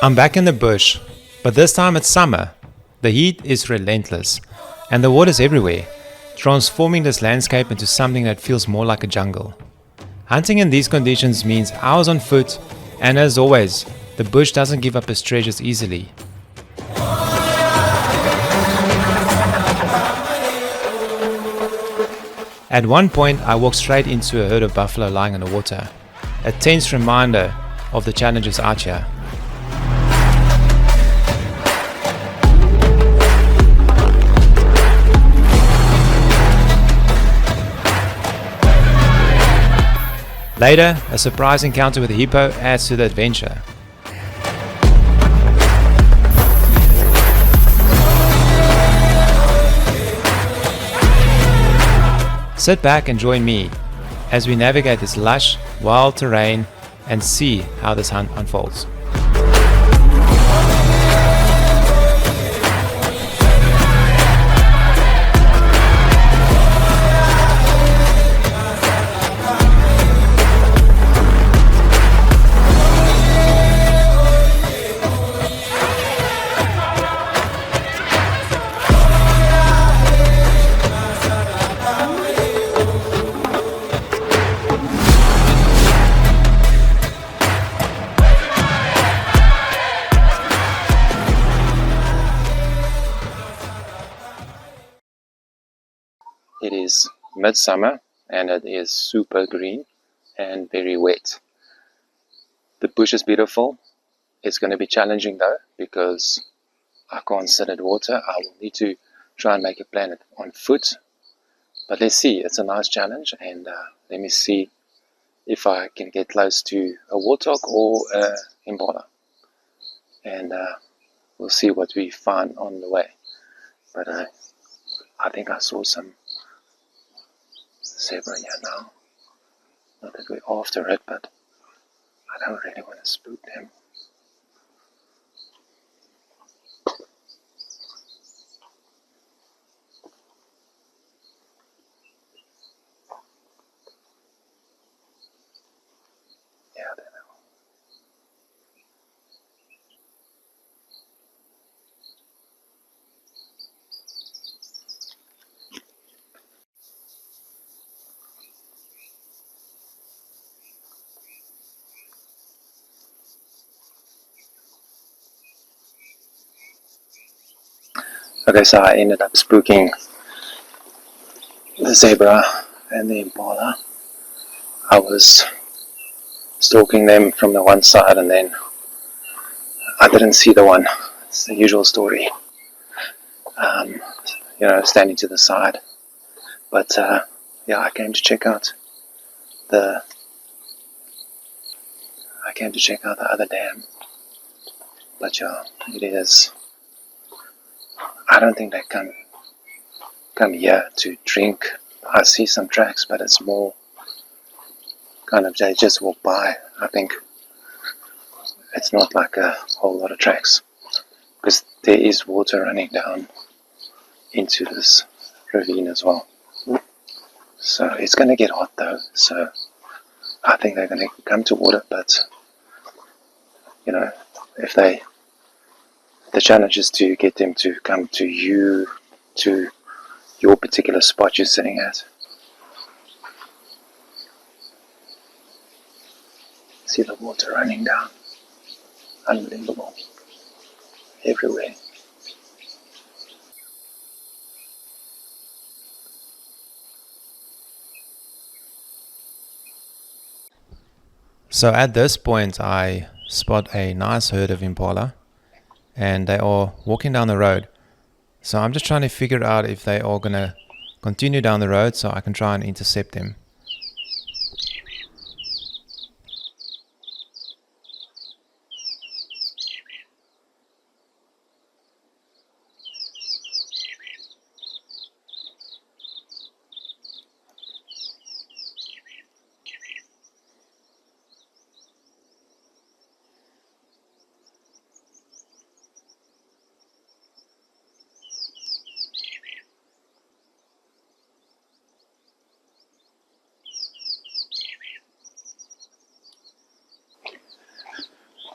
I'm back in the bush, but this time it's summer. The heat is relentless, and the water's everywhere, transforming this landscape into something that feels more like a jungle. Hunting in these conditions means hours on foot, and as always, the bush doesn't give up its treasures easily. At one point, I walked straight into a herd of buffalo lying in the water, a tense reminder of the challenges out here. Later, a surprise encounter with a hippo adds to the adventure. Sit back and join me as we navigate this lush, wild terrain and see how this hunt unfolds. It is midsummer and it is super green and very wet. The bush is beautiful. It's going to be challenging though because I can't sit at water. I will need to try and make a plan on foot. But let's see, it's a nice challenge and let me see if I can get close to a warthog or an impala. And we'll see what we find on the way. But I think I saw some zebra here now. Not that we're after it, but I don't really want to spook them. Yeah, there they are. Okay, so I ended up spooking the zebra and the impala. I was stalking them from the one side and then I didn't see the one. It's the usual story. Standing to the side. But I came to check out the other dam. But yeah, it is. I don't think they come here to drink. I see some tracks, but it's more kind of they just walk by. I think it's not like a whole lot of tracks because there is water running down into this ravine as well. So it's going to get hot though. So I think they're going to come to water, but if the challenge is to get them to come to you, to your particular spot you're sitting at. See the water running down. Unbelievable. Everywhere. So at this point I spot a nice herd of impala and they are walking down the road. So I'm just trying to figure out if they are going to continue down the road so I can try and intercept them.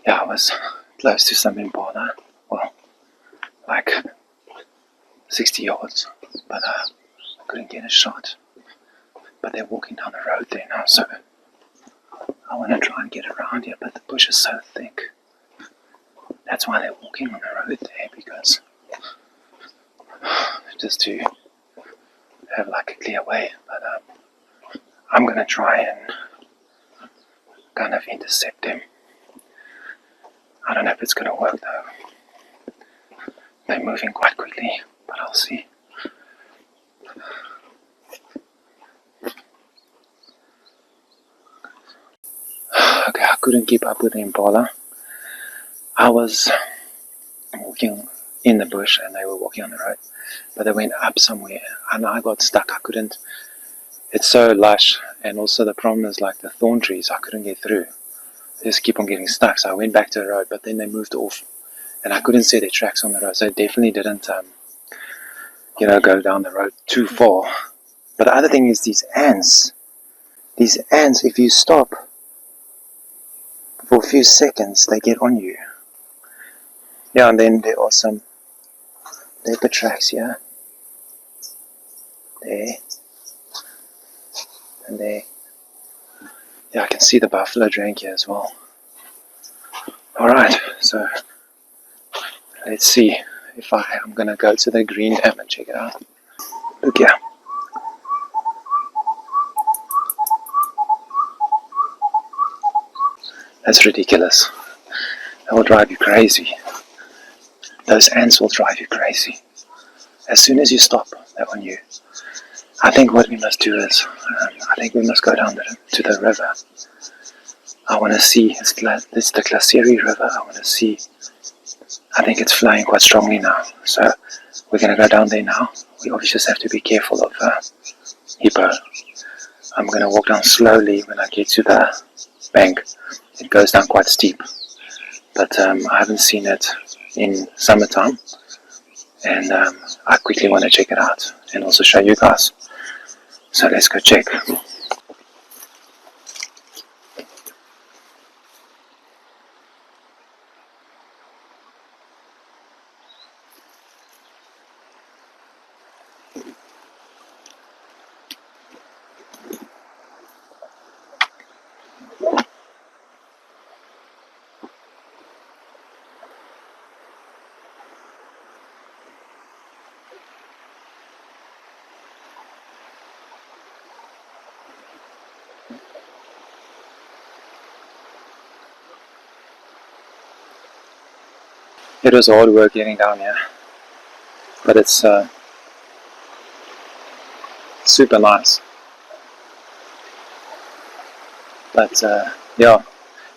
Yeah, I was close to some impala. Well, like 60 yards, but I couldn't get a shot. But they're walking down the road there now, so I want to try and get around here, but the bush is so thick. That's why they're walking on the road there, because just to have like a clear way. But I'm going to try and kind of intercept them. I don't know if it's going to work though. They're moving quite quickly, but I'll see. Okay, I couldn't keep up with the impala. I was walking in the bush and they were walking on the road, but they went up somewhere and I got stuck. I couldn't. It's so lush, and also the problem is like the thorn trees, I couldn't get through. They just keep on getting stuck, so I went back to the road, but then they moved off and I couldn't see their tracks on the road, so I definitely didn't go down the road too far. But the other thing is these ants, if you stop for a few seconds, they get on you. Yeah, and then there are some leopard tracks here. There. And there. Yeah, I can see the buffalo drank here as well. Alright, so let's see if I'm going to go to the green dam and check it out. Look here. That's ridiculous. That will drive you crazy. Those ants will drive you crazy. As soon as you stop, they're on you. I think what we must do is, I think we must go down to the river. I want to see, it's the Glacieri River. I want to see, I think it's flowing quite strongly now. So we're going to go down there now. We obviously just have to be careful of hippo. I'm going to walk down slowly when I get to the bank. It goes down quite steep. But I haven't seen it in summertime. And I quickly want to check it out and also show you guys. So let's go check. It was hard work getting down here, but it's super nice. But yeah,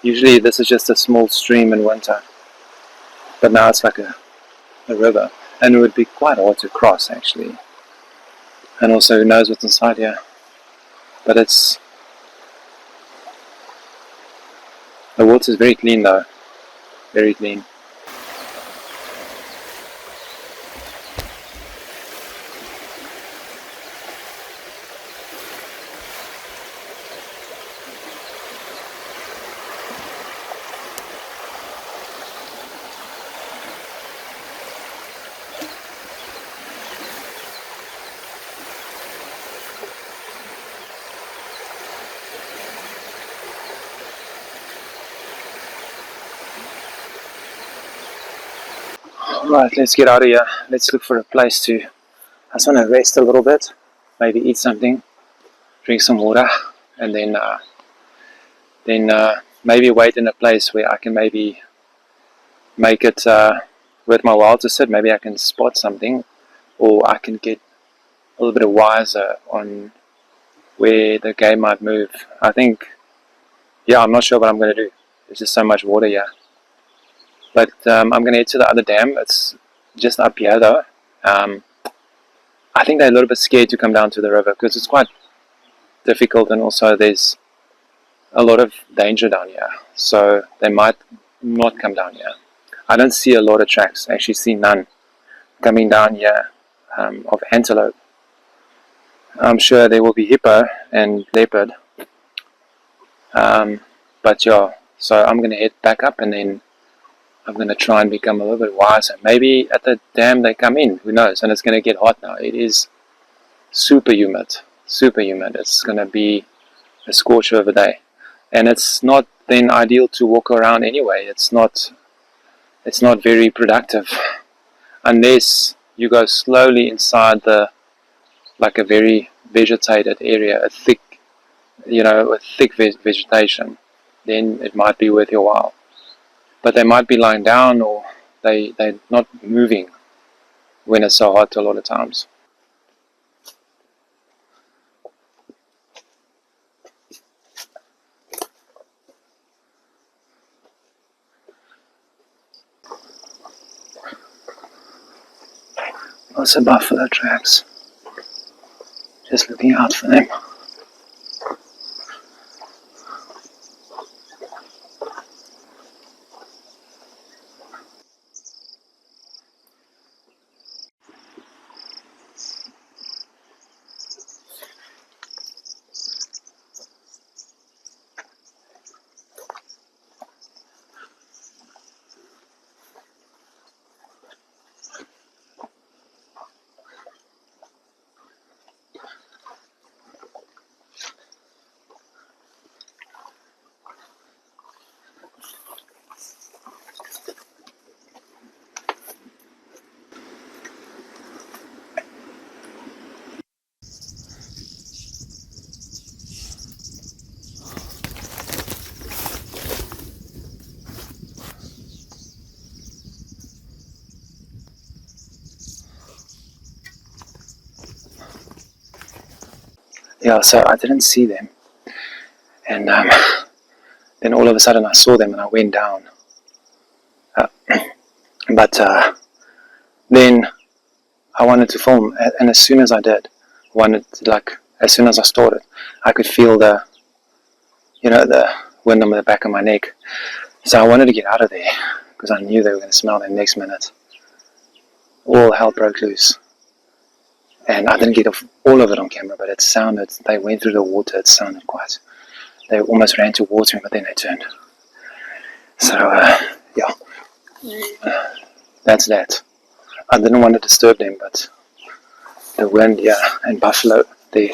usually this is just a small stream in winter, but now it's like a river, and it would be quite hard to cross actually. And also, who knows what's inside here? But the water is very clean though, very clean. Right, let's get out of here. Let's look for a place I just want to rest a little bit, maybe eat something, drink some water, and then maybe wait in a place where I can maybe make it worth my while to sit. Maybe I can spot something, or I can get a little bit wiser on where the game might move. I think, yeah, I'm not sure what I'm going to do. There's just so much water here. But I'm going to head to the other dam. It's just up here though. I think they're a little bit scared to come down to the river because it's quite difficult, and also there's a lot of danger down here. So they might not come down here. I don't see a lot of tracks. I actually see none coming down here of antelope. I'm sure there will be hippo and leopard. But yeah, so I'm going to head back up and then I'm going to try and become a little bit wiser. Maybe at the dam they come in, who knows, and it's going to get hot now. It is super humid, super humid. It's going to be a scorcher of a day. And it's not then ideal to walk around anyway. It's not very productive unless you go slowly inside like a very vegetated area, a thick, with thick vegetation. Then it might be worth your while. But they might be lying down, or they're not moving when it's so hot a lot of times. Lots of buffalo tracks. Just looking out for them. Yeah, so I didn't see them, and then all of a sudden I saw them and I went down. But then I wanted to film, and as soon as I did, as soon as I started, I could feel the wind on the back of my neck. So I wanted to get out of there because I knew they were going to smell them next minute. All hell broke loose. And I didn't get all of it on camera, but it sounded, they went through the water, it sounded quite, they almost ran towards me, but then they turned. So, yeah, that's that. I didn't want to disturb them, but the wind, and buffalo, their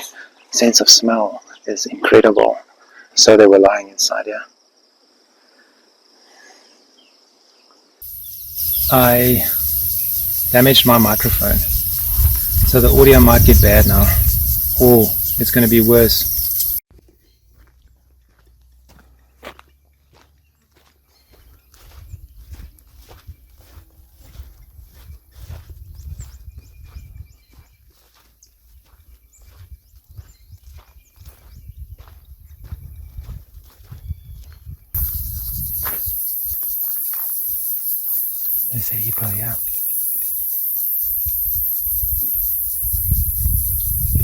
sense of smell is incredible. So they were lying inside here. I damaged my microphone. So the audio might get bad now, or it's going to be worse. There's a hippo, yeah.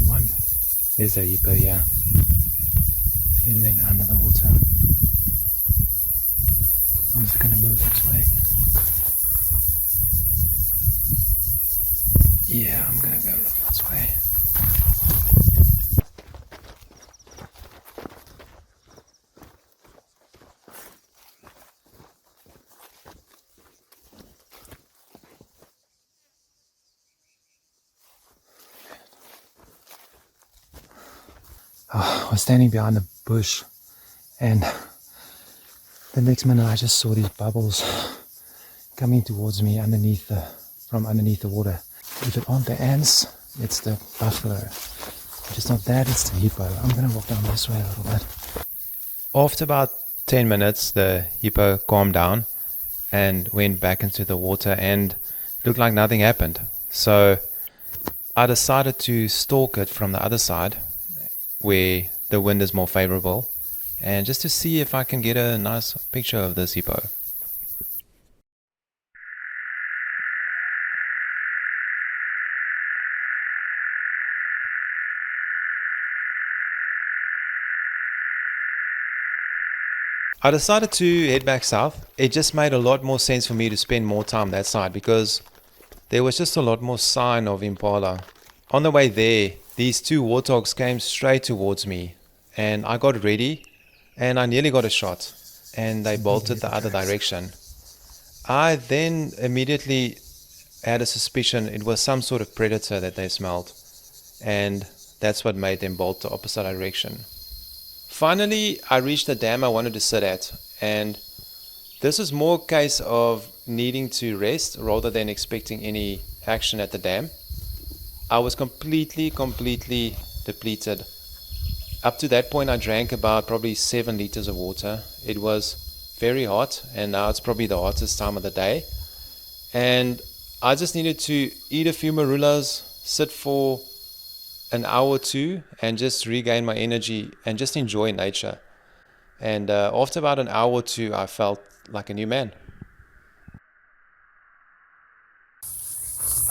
One. There's a hippo, yeah. It went under the water. I'm just going to move this way. Yeah, I'm going to go around this way. I was standing behind the bush, and the next minute I just saw these bubbles coming towards me from underneath the water. If it aren't the ants, it's the buffalo. If it's not that, it's the hippo. I'm going to walk down this way a little bit. After about 10 minutes, the hippo calmed down and went back into the water, and it looked like nothing happened. So I decided to stalk it from the other side, where the wind is more favorable, and just to see if I can get a nice picture of this hippo. I decided to head back south. It just made a lot more sense for me to spend more time that side because there was just a lot more sign of impala. On the way there, these two warthogs came straight towards me, and I got ready and I nearly got a shot, and they bolted the other direction. I then immediately had a suspicion it was some sort of predator that they smelled, and that's what made them bolt the opposite direction. Finally, I reached the dam I wanted to sit at, and this is more a case of needing to rest rather than expecting any action at the dam. I was completely depleted. Up to that point, I drank about probably 7 liters of water. It was very hot, and now it's probably the hottest time of the day. And I just needed to eat a few marulas, sit for an hour or two, and just regain my energy and just enjoy nature. And after about an hour or two, I felt like a new man.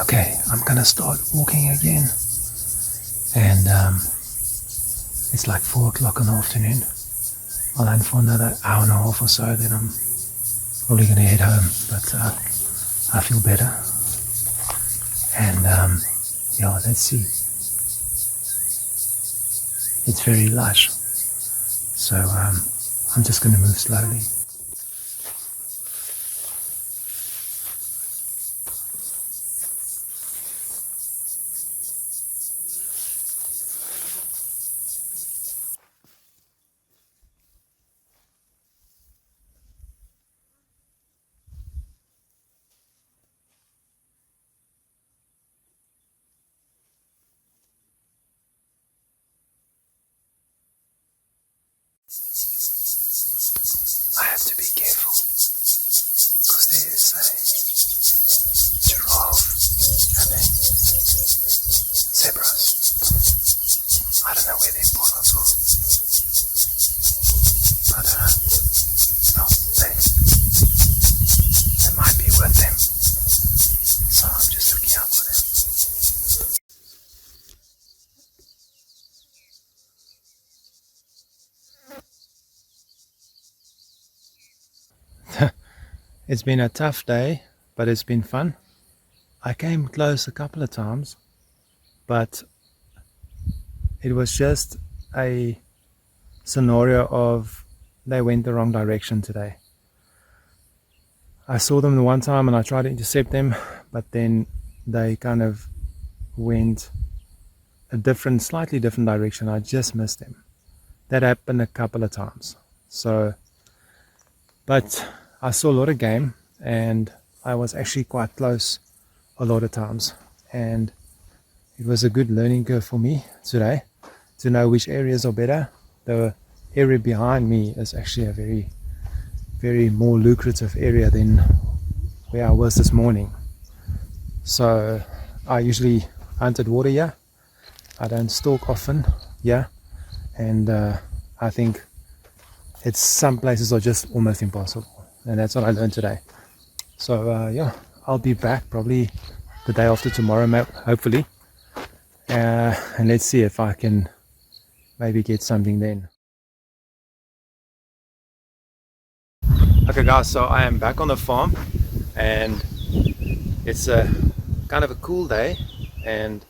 Okay, I'm gonna start walking again, and it's like 4 o'clock in the afternoon. I'll aim for another hour and a half or so, then I'm probably gonna head home, but I feel better. And yeah, let's see. It's very lush, so I'm just gonna move slowly. I have to be careful because there is a giraffe and then zebras. I don't know where they're born from, but no, they might be with them. So I'm just looking out for them. It's been a tough day, but it's been fun. I came close a couple of times, but it was just a scenario of they went the wrong direction today. I saw them the one time and I tried to intercept them, but then they kind of went a slightly different direction. I just missed them. That happened a couple of times. But I saw a lot of game, and I was actually quite close a lot of times, and it was a good learning curve for me today to know which areas are better. The area behind me is actually a very more lucrative area than where I was this morning. So I usually hunt at water here. I don't stalk often here, and I think some places are just almost impossible, and that's what I learned today. So yeah, I'll be back probably the day after tomorrow, hopefully, and let's see if I can maybe get something then. Okay guys, so I am back on the farm, and it's a kind of a cool day, and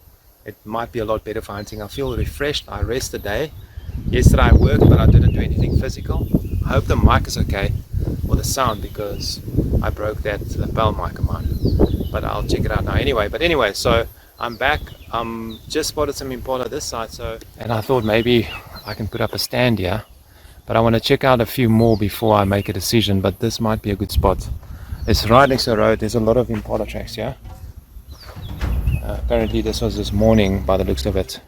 it might be a lot better for hunting. I feel refreshed. I rested today. Yesterday I worked, but I didn't do anything physical. I hope the mic is okay, or the sound, because I broke that lapel mic of mine. But I'll check it out now anyway. But anyway, so I'm back. Just spotted some impala this side, and I thought maybe I can put up a stand here. But I want to check out a few more before I make a decision. But this might be a good spot. It's right next to the road. There's a lot of impala tracks here. Apparently this was this morning by the looks of it.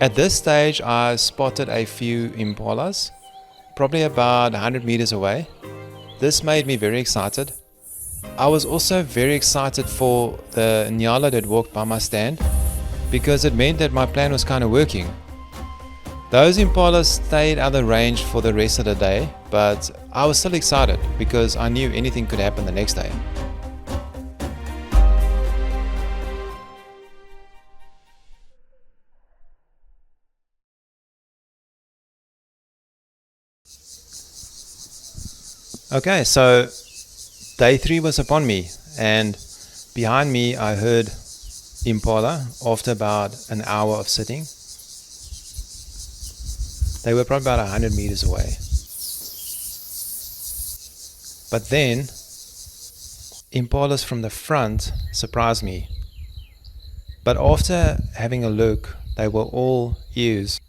At this stage, I spotted a few impalas, probably about 100 meters away. This made me very excited. I was also very excited for the nyala that walked by my stand because it meant that my plan was kind of working. Those impalas stayed out of range for the rest of the day, but I was still excited because I knew anything could happen the next day. Okay, so day 3 was upon me, and behind me I heard impala after about an hour of sitting. They were probably about 100 meters away. But then impalas from the front surprised me. But after having a look, they were all ewes.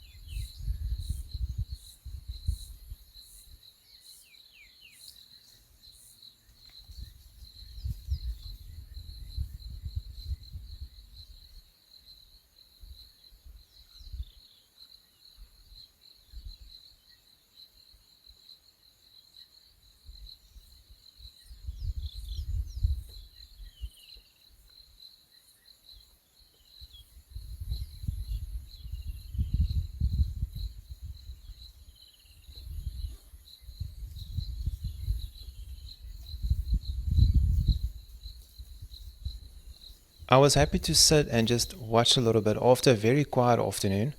I was happy to sit and just watch a little bit after a very quiet afternoon.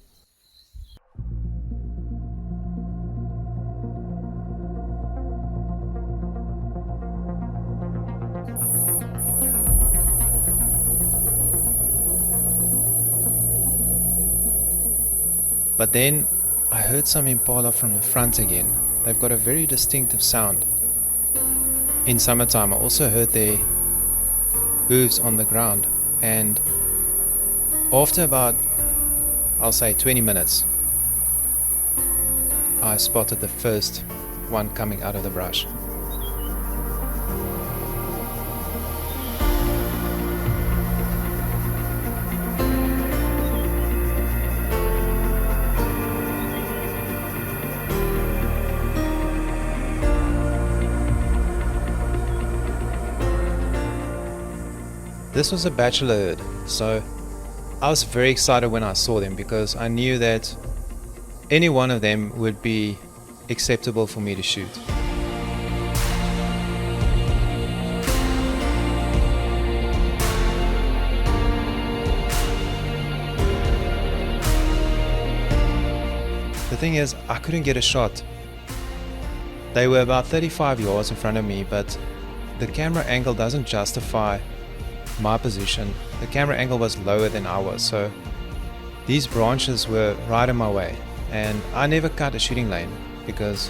But then I heard some impala from the front again. They've got a very distinctive sound. In summertime, I also heard their hooves on the ground, and after about, I'll say 20 minutes, I spotted the first one coming out of the brush. This was a bachelor herd, so I was very excited when I saw them because I knew that any one of them would be acceptable for me to shoot. The thing is, I couldn't get a shot. They were about 35 yards in front of me, but the camera angle doesn't justify my position. The camera angle was lower than I was, so these branches were right in my way, and I never cut a shooting lane because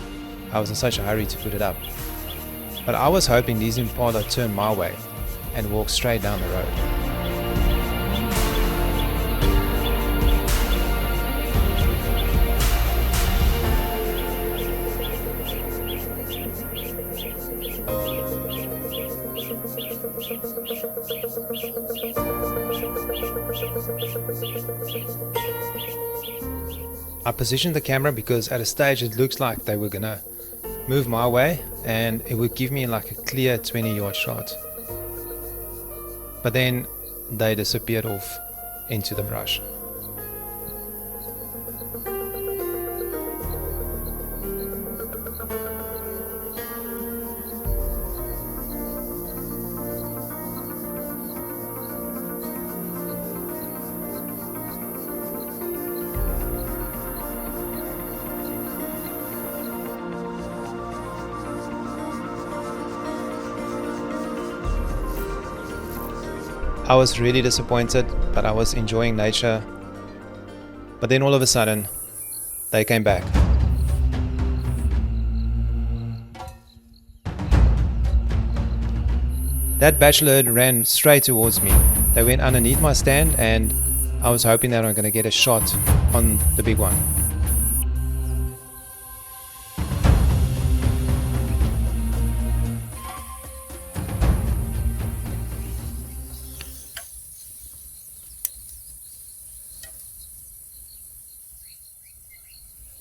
I was in such a hurry to put it up. But I was hoping these impala turned my way and walked straight down the road. I positioned the camera because at a stage it looks like they were gonna move my way and it would give me like a clear 20-yard shot. But then they disappeared off into the brush. I was really disappointed, but I was enjoying nature. But then all of a sudden, they came back. That bachelor herd ran straight towards me. They went underneath my stand and I was hoping that I'm going to get a shot on the big one.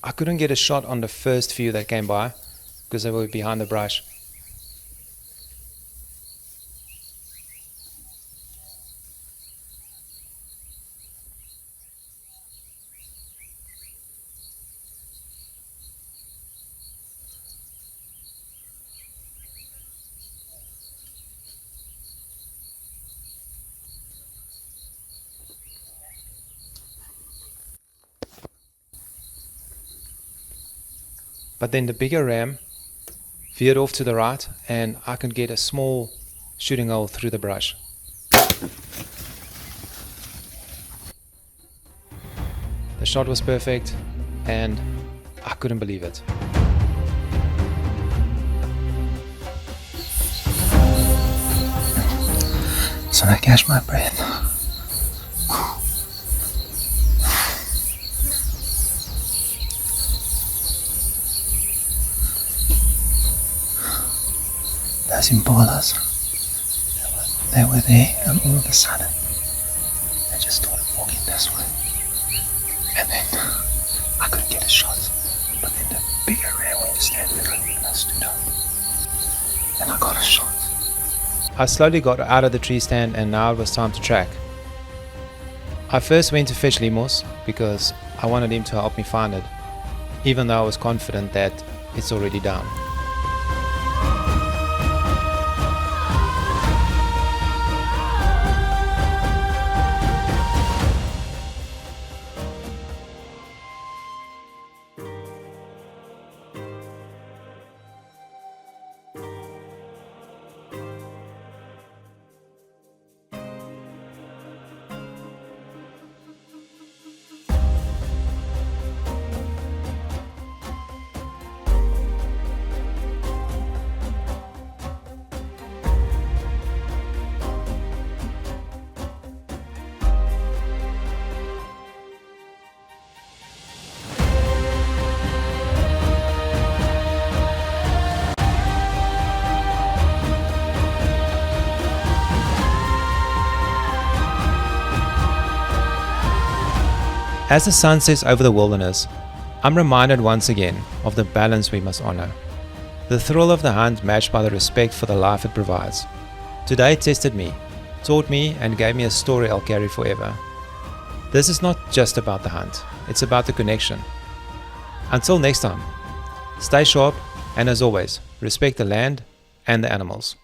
I couldn't get a shot on the first few that came by because they were behind the brush. But then the bigger ram veered off to the right and I could get a small shooting hole through the brush. The shot was perfect and I couldn't believe it. So I catch my breath. Those impalas, they were there, and all of a sudden they just started walking this way, and then I couldn't get a shot, but then the bigger ram went to stand there and I stood up and I got a shot. I slowly got out of the tree stand and now it was time to track. I first went to fetch Limos because I wanted him to help me find it, even though I was confident that it's already down. As the sun sets over the wilderness, I'm reminded once again of the balance we must honor. The thrill of the hunt matched by the respect for the life it provides. Today it tested me, taught me and gave me a story I'll carry forever. This is not just about the hunt, it's about the connection. Until next time, stay sharp and as always, respect the land and the animals.